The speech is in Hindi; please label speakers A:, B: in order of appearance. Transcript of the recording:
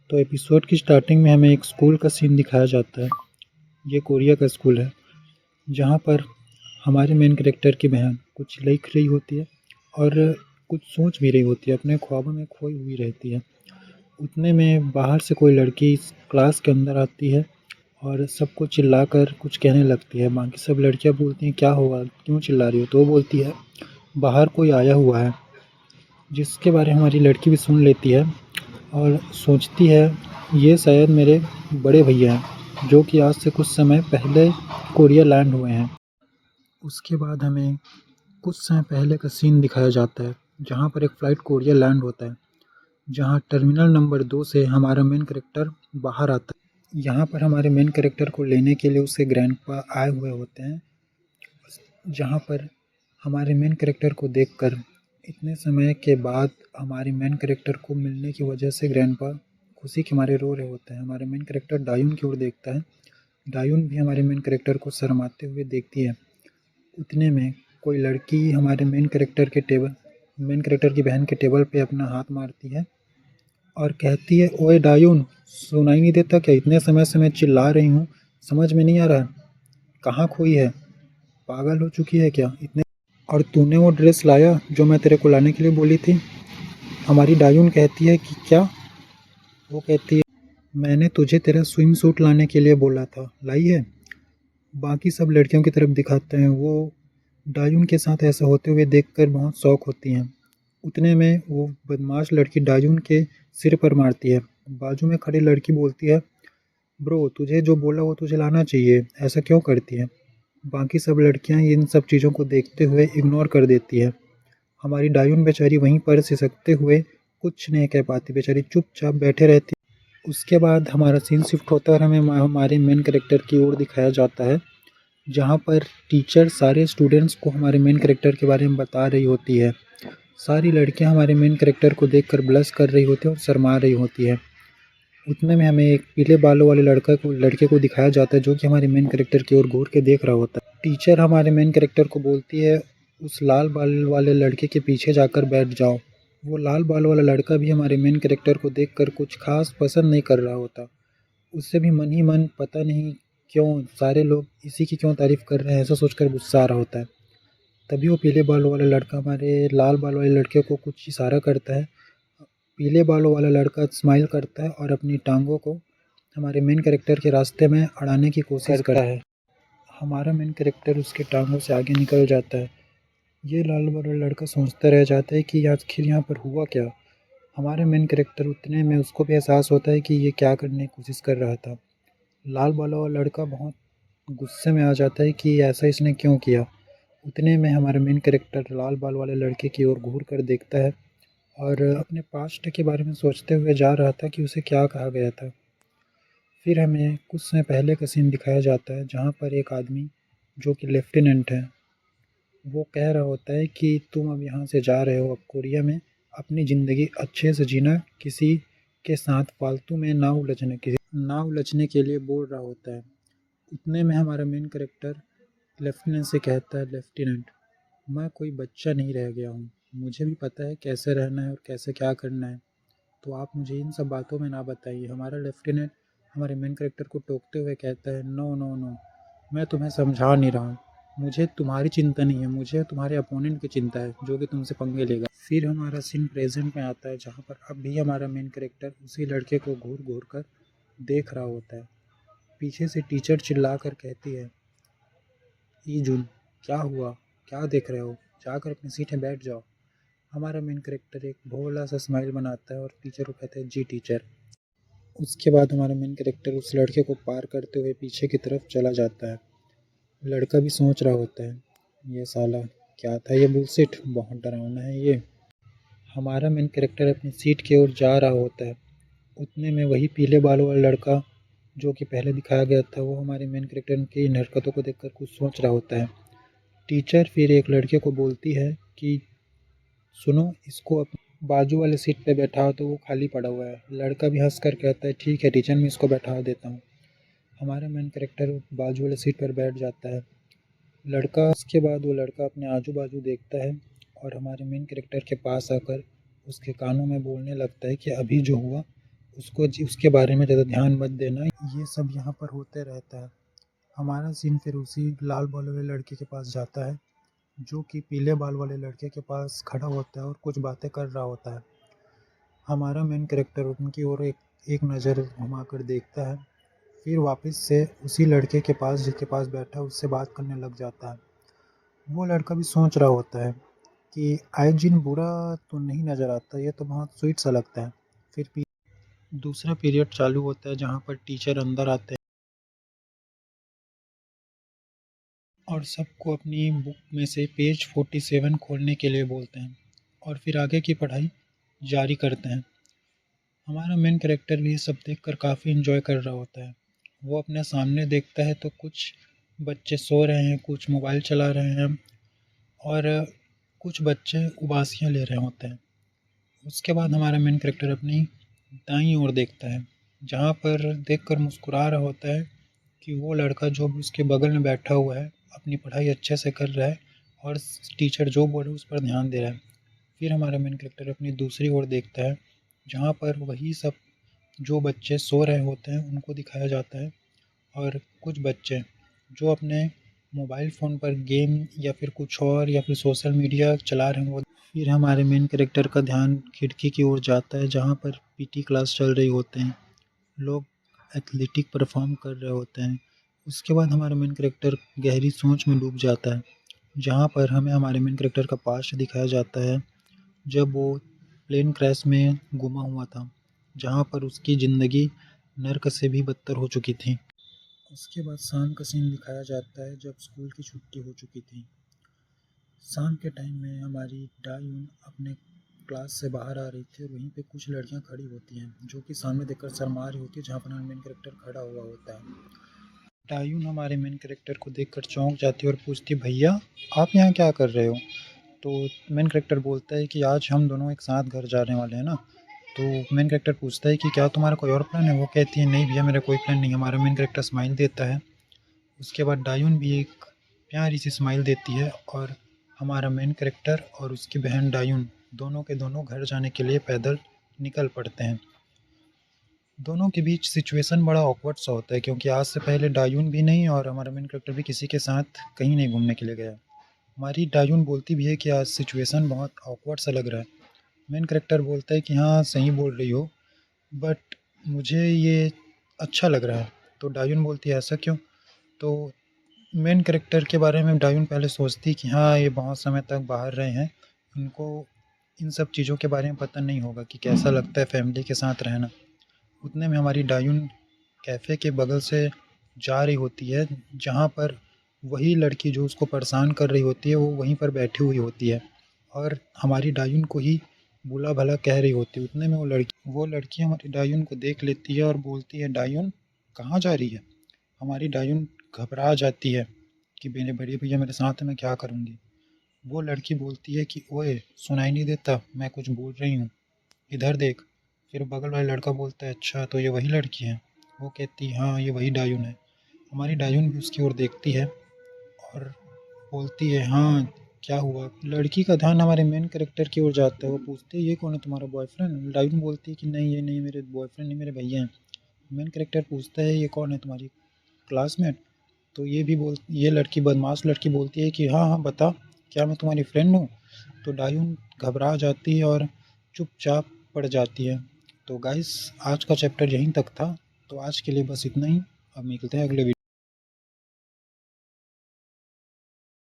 A: तो एपिसोड की स्टार्टिंग में हमें एक स्कूल का सीन दिखाया जाता है। ये कोरिया का स्कूल है, जहाँ पर हमारे मेन कैरेक्टर की बहन कुछ लिख रही होती है और कुछ सोच भी रही होती है, अपने ख्वाबों में खोई हुई रहती है। उतने में बाहर से कोई लड़की इस क्लास के अंदर आती है और सबको चिल्लाकर कुछ कहने लगती है। बाकी सब लड़कियाँ बोलती हैं, क्या हुआ, क्यों चिल्ला रही हो? तो वो बोलती है, बाहर कोई आया हुआ है, जिसके बारे में हमारी लड़की भी सुन लेती है और सोचती है ये शायद मेरे बड़े भैया हैं, जो कि आज से कुछ समय पहले कोरिया लैंड हुए हैं। उसके बाद हमें कुछ समय पहले का सीन दिखाया जाता है, जहाँ पर एक फ़्लाइट कोरिया लैंड होता है, जहाँ टर्मिनल नंबर 2 से हमारा मेन कैरेक्टर बाहर आता है। यहाँ पर हमारे मेन कैरेक्टर को लेने के लिए उसके ग्रैंडपा आए हुए होते हैं, जहाँ पर हमारे मेन कैरेक्टर को देखकर इतने समय के बाद हमारे मेन कैरेक्टर को मिलने की वजह से ग्रैंडपा खुशी के मारे रो रहे होते हैं। हमारे मेन कैरेक्टर डायून की ओर देखता है। डायून भी हमारे मेन कैरेक्टर को शर्माते हुए देखती है। उतने में कोई लड़की हमारे मेन कैरेक्टर की बहन के टेबल पे अपना हाथ मारती है और कहती है, ओए डायून, सुनाई नहीं देता क्या? इतने समय से मैं चिल्ला रही हूँ, समझ में नहीं आ रहा, कहाँ खोई है? पागल हो चुकी है क्या? इतने और तूने वो ड्रेस लाया जो मैं तेरे को लाने के लिए बोली थी? हमारी डायून कहती है कि क्या? वो कहती है, मैंने तुझे तेरा स्विम सूट लाने के लिए बोला था, लाई है? बाकी सब लड़कियों की तरफ दिखाते हैं। वो डायून के साथ ऐसा होते हुए देखकर बहुत शौक होती हैं। उतने में वो बदमाश लड़की डायून के सिर पर मारती है। बाजू में खड़ी लड़की बोलती है, ब्रो तुझे जो बोला वो तुझे लाना चाहिए, ऐसा क्यों करती है? बाकी सब लड़कियां इन सब चीज़ों को देखते हुए इग्नोर कर देती है। हमारी डायून बेचारी वहीं पर सिसकते हुए कुछ नहीं कह पाती, बेचारी चुपचाप बैठे रहती। उसके बाद हमारा सीन शिफ्ट होता है और हमें हमारे मेन कैरेक्टर की ओर दिखाया जाता है, जहाँ पर टीचर सारे स्टूडेंट्स को हमारे मेन कैरेक्टर के बारे में बता रही होती है। सारी लड़कियाँ हमारे मेन कैरेक्टर को देखकर ब्लश कर रही होती है और शर्मा रही होती है। उतने में हमें एक पीले बालों वाले लड़के को दिखाया जाता है, जो कि हमारे मेन कैरेक्टर की ओर घूर के देख रहा होता है। टीचर हमारे मेन कैरेक्टर को बोलती है, उस लाल बाल वाले लड़के के पीछे जाकर बैठ जाओ। वो लाल बाल वाला लड़का भी हमारे मेन कैरेक्टर को देखकर कुछ खास पसंद नहीं कर रहा होता। उससे भी मन ही मन पता नहीं क्यों सारे लोग इसी की क्यों तारीफ़ कर रहे हैं, ऐसा सोचकर गुस्सा आ रहा होता है। तभी वो पीले बालों वाला लड़का हमारे लाल बाल वाले लड़के को कुछ इशारा करता है। पीले बालों वाला लड़का स्माइल करता है और अपनी टांगों को हमारे मेन कैरेक्टर के रास्ते में अड़ाने की कोशिश करता है। हमारा मेन कैरेक्टर उसके टांगों से आगे निकल जाता है। ये लाल वाला लड़का सोचता रह जाता है कि आखिर यहाँ पर हुआ क्या। हमारे मेन कैरेक्टर उतने में उसको भी एहसास होता है कि ये क्या करने की कोशिश कर रहा था। लाल बालों वाला लड़का बहुत गुस्से में आ जाता है कि ऐसा इसने क्यों किया। उतने में हमारा मेन कैरेक्टर लाल बाल वाले लड़के की ओर घूर कर देखता है और अपने पास्ट के बारे में सोचते हुए जा रहा था कि उसे क्या कहा गया था। फिर हमें कुछ समय पहले का सीन दिखाया जाता है, जहाँ पर एक आदमी जो कि लेफ्टिनेंट है, वो कह रहा होता है कि तुम अब यहाँ से जा रहे हो, अब कोरिया में अपनी ज़िंदगी अच्छे से जीना, किसी के साथ फालतू में ना उलझने के लिए बोल रहा होता है। उतने में हमारा मेन कैरेक्टर लेफ्टिनेंट से कहता है, लेफ्टिनेंट, मैं कोई बच्चा नहीं रह गया हूँ, मुझे भी पता है कैसे रहना है और कैसे क्या करना है, तो आप मुझे इन सब बातों में ना बताइए। हमारा लेफ्टिनेंट हमारे मेन कैरेक्टर को टोकते हुए कहता है, नो नो नो, मैं तुम्हें समझा नहीं रहा हूँ, मुझे तुम्हारी चिंता नहीं है, मुझे तुम्हारे अपोनेंट की चिंता है जो कि तुमसे पंगे लेगा। फिर हमारा सीन प्रेजेंट में आता है, जहाँ पर अब भी हमारा मेन कैरेक्टर उसी लड़के को घूर घूर कर देख रहा होता है। पीछे से टीचर चिल्ला कर कहती है, ईजुन, क्या हुआ, क्या देख रहे हो, जाकर अपनी सीट में बैठ जाओ। हमारा मेन कैरेक्टर एक भोला सा स्माइल बनाता है और टीचर को कहता है, जी टीचर। उसके बाद हमारा मेन कैरेक्टर उस लड़के को पार करते हुए पीछे की तरफ चला जाता है। लड़का भी सोच रहा होता है, ये साला क्या था, ये बुलशिट, बहुत डरावना है ये। हमारा मेन कैरेक्टर अपनी सीट की ओर जा रहा होता है। उतने में वही पीले बालों वाला लड़का जो कि पहले दिखाया गया था, वो हमारे मेन कैरेक्टर की इन हरकतों को देखकर कुछ सोच रहा होता है। टीचर फिर एक लड़के को बोलती है कि सुनो, इसको अपनी बाजू वाले सीट पे बैठाओ, तो वो खाली पड़ा हुआ है। लड़का भी हंस कर कहता है, ठीक है टीचर, मैं इसको बैठा देता हूँ। हमारा मेन कैरेक्टर बाजू वाले सीट पर बैठ जाता है। लड़का उसके बाद वो लड़का अपने आजू बाजू देखता है और हमारे मेन कैरेक्टर के पास आकर उसके कानों में बोलने लगता है कि अभी जो हुआ उसके बारे में ज़्यादा ध्यान मत देना। ये सब यहाँ पर होते रहता है। हमारा सीन फिर उसी लाल बाल वाले लड़के के पास जाता है, जो कि पीले बाल वाले लड़के के पास खड़ा होता है और कुछ बातें कर रहा होता है। हमारा मेन कैरेक्टर उनकी ओर एक नज़र घुमाकर देखता है, फिर वापस से उसी लड़के के पास जिसके पास बैठा है उससे बात करने लग जाता है। वो लड़का भी सोच रहा होता है कि आइजीन बुरा तो नहीं नज़र आता, ये तो बहुत स्वीट सा लगता है। फिर दूसरा पीरियड चालू होता है जहाँ पर टीचर अंदर आते हैं और सबको अपनी बुक में से पेज 47 खोलने के लिए बोलते हैं और फिर आगे की पढ़ाई जारी करते हैं। हमारा मेन कैरेक्टर भी ये सब देखकर काफ़ी एंजॉय कर रहा होता है। वो अपने सामने देखता है तो कुछ बच्चे सो रहे हैं, कुछ मोबाइल चला रहे हैं और कुछ बच्चे उबासियाँ ले रहे होते हैं। उसके बाद हमारा मेन कैरेक्टर अपनी दाईं ओर देखता है, जहाँ पर देखकर मुस्कुरा रहा होता है कि वो लड़का जो भी उसके बगल में बैठा हुआ है, अपनी पढ़ाई अच्छे से कर रहा है और टीचर जो बोले उस पर ध्यान दे रहा है। फिर हमारा मेन कैरेक्टर अपनी दूसरी ओर देखता है, जहाँ पर वही सब जो बच्चे सो रहे होते हैं उनको दिखाया जाता है और कुछ बच्चे जो अपने मोबाइल फ़ोन पर गेम या फिर कुछ और या फिर सोशल मीडिया चला रहे हैं वो। फिर हमारे मेन कैरेक्टर का ध्यान खिड़की की ओर जाता है, जहाँ पर पीटी क्लास चल रही होते हैं, लोग एथलेटिक परफॉर्म कर रहे होते हैं। उसके बाद हमारा मेन कैरेक्टर गहरी सोच में डूब जाता है, जहाँ पर हमें हमारे मेन कैरेक्टर का पास्ट दिखाया जाता है, जब वो प्लेन क्रैश में गुमा हुआ था, जहाँ पर उसकी ज़िंदगी नर्क से भी बदतर हो चुकी थी। उसके बाद शाम का सीन दिखाया जाता है, जब स्कूल की छुट्टी हो चुकी थी। शाम के टाइम में हमारी डायून अपने क्लास से बाहर आ रही थी और वहीं पे कुछ लड़कियां खड़ी होती हैं, जो कि सामने देखकर शर्मा रही होती है, जहाँ पर हमारा मेन कैरेक्टर खड़ा हुआ होता है। डायून हमारे मेन कैरेक्टर को देखकर चौंक जाती है और पूछती, भैया आप यहाँ क्या कर रहे हो? तो मेन कैरेक्टर बोलता है कि आज हम दोनों एक साथ घर जाने वाले हैं ना। तो मेन कैरेक्टर पूछता है कि क्या तुम्हारा कोई और प्लान है? वो कहती है, नहीं भैया मेरा कोई प्लान नहीं। हमारा मेन कैरेक्टर स्माइल देता है। उसके बाद डायून भी एक प्यारी सी स्माइल देती है और हमारा मेन कैरेक्टर और उसकी बहन डायून दोनों के दोनों घर जाने के लिए पैदल निकल पड़ते हैं। दोनों के बीच सिचुएशन बड़ा ऑकवर्ड सा होता है, क्योंकि आज से पहले डायून भी नहीं और हमारा मेन कैरेक्टर भी किसी के साथ कहीं नहीं घूमने के लिए गया। हमारी डायून बोलती भी है कि आज सिचुएशन बहुत ऑकवर्ड सा लग रहा है। मेन कैरेक्टर बोलता है कि हाँ सही बोल रही हो, बट मुझे ये अच्छा लग रहा है। तो डायून बोलती है, ऐसा क्यों? तो मेन कैरेक्टर के बारे में डायून पहले सोचती कि हाँ ये बहुत समय तक बाहर रहे हैं, उनको इन सब चीज़ों के बारे में पता नहीं होगा कि कैसा लगता है फैमिली के साथ रहना। उतने में हमारी डायून कैफ़े के बगल से जा रही होती है, जहाँ पर वही लड़की जो उसको परेशान कर रही होती है वो वहीं पर बैठी हुई होती है और हमारी डायून को ही बुला भला कह रही होती है। उतने में वो लड़की हमारी डायून को देख लेती है और बोलती है, डायून कहाँ जा रही है? हमारी डायून घबरा जाती है कि मेरे बड़े भैया मेरे साथ हैं, मैं क्या करूँगी? वो लड़की बोलती है कि ओए सुनाई नहीं देता, मैं कुछ बोल रही हूँ, इधर देख। फिर बगल वाला लड़का बोलता है, अच्छा तो ये वही लड़की है? वो कहती है हाँ ये वही डायून है। हमारी डायून भी उसकी ओर देखती है और बोलती है, हाँ क्या हुआ? लड़की का ध्यान हमारे मेन कैरेक्टर की ओर जाता है। वो पूछती है, ये कौन है तुम्हारा बॉयफ्रेंड? डायून बोलती है कि नहीं ये नहीं मेरे बॉयफ्रेंड नहीं, मेरे भैया हैं। मेन कैरेक्टर पूछता है, ये कौन है तुम्हारी क्लासमेट? तो ये लड़की बदमाश लड़की बोलती है कि हाँ हाँ बता, क्या मैं तुम्हारी फ्रेंड हूँ? तो डायून घबरा जाती है और चुपचाप पड़ जाती है। तो गाइस आज का चैप्टर यहीं तक था। तो आज के लिए बस इतना ही। अब मिलते हैं अगले वीडियो।